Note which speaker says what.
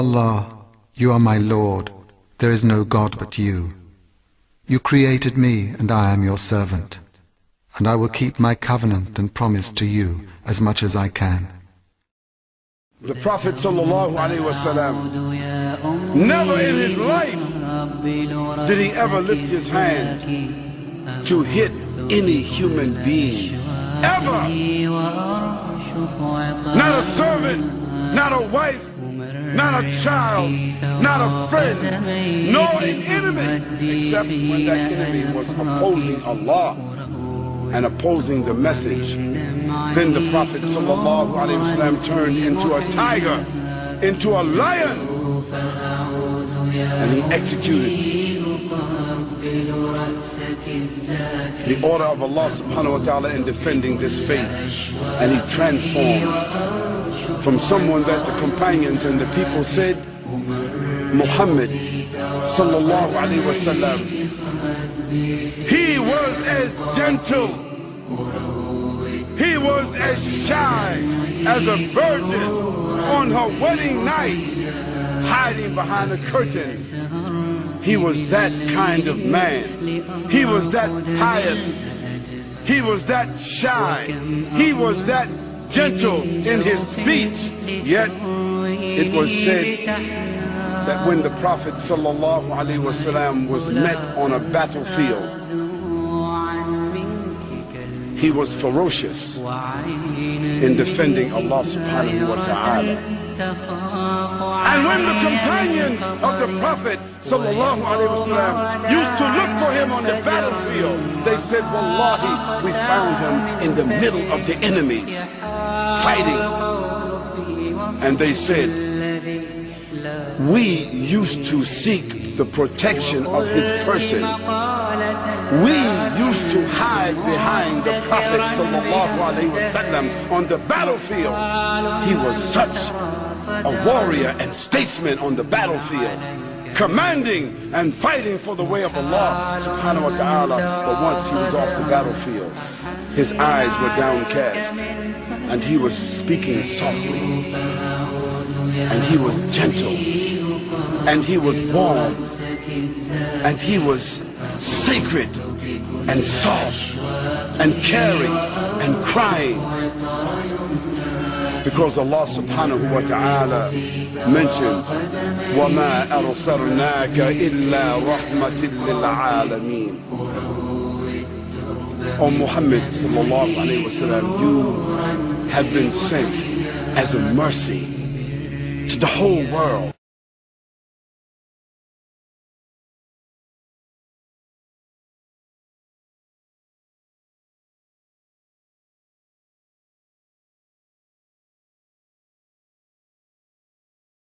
Speaker 1: Allah, you are my Lord, there is no God but you. You created me and I am your servant, and I will keep my covenant and promise to you as much as I can.
Speaker 2: The Prophet ﷺ, never in his life did he ever lift his hand to hit any human being, ever. Not a servant, not a wife, not a child, not a friend, nor an enemy, except when that enemy was opposing Allah and opposing the message. Then the Prophet ﷺ turned into a tiger, into a lion, and he executed the order of Allah subhanahu wa ta'ala in defending this faith. And he transformed from someone that the companions and the people said, Muhammad sallallahu alayhi wa sallam, he was as gentle, he was as shy as a virgin on her wedding night, hiding behind a curtain. He was that kind of man. He was that pious. He was that shy. He was that gentle in his speech. Yet it was said that when the Prophet ﷺ was met on a battlefield, he was ferocious in defending Allah subhanahu wa ta'ala. And when the companions of the Prophet ﷺ used to look for him on the battlefield, they said, Wallahi, we found him in the middle of the enemies, fighting. And they said, we used to seek the protection of his person. We used to hide behind the Prophet ﷺ on the battlefield. He was such a warrior and statesman on the battlefield, commanding and fighting for the way of Allah subhanahu wa ta'ala. But once he was off the battlefield, his eyes were downcast, and he was speaking softly, and he was gentle, and he was warm, and he was sacred and soft and caring and crying, because Allah subhanahu wa ta'ala mentioned, وَمَا أَرْسَلْنَاكَ إِلَّا رَحْمَةً لِلْعَالَمِينَ. O Muhammad sallallahu alayhi wa sallam, you have been sent as a mercy to the whole world.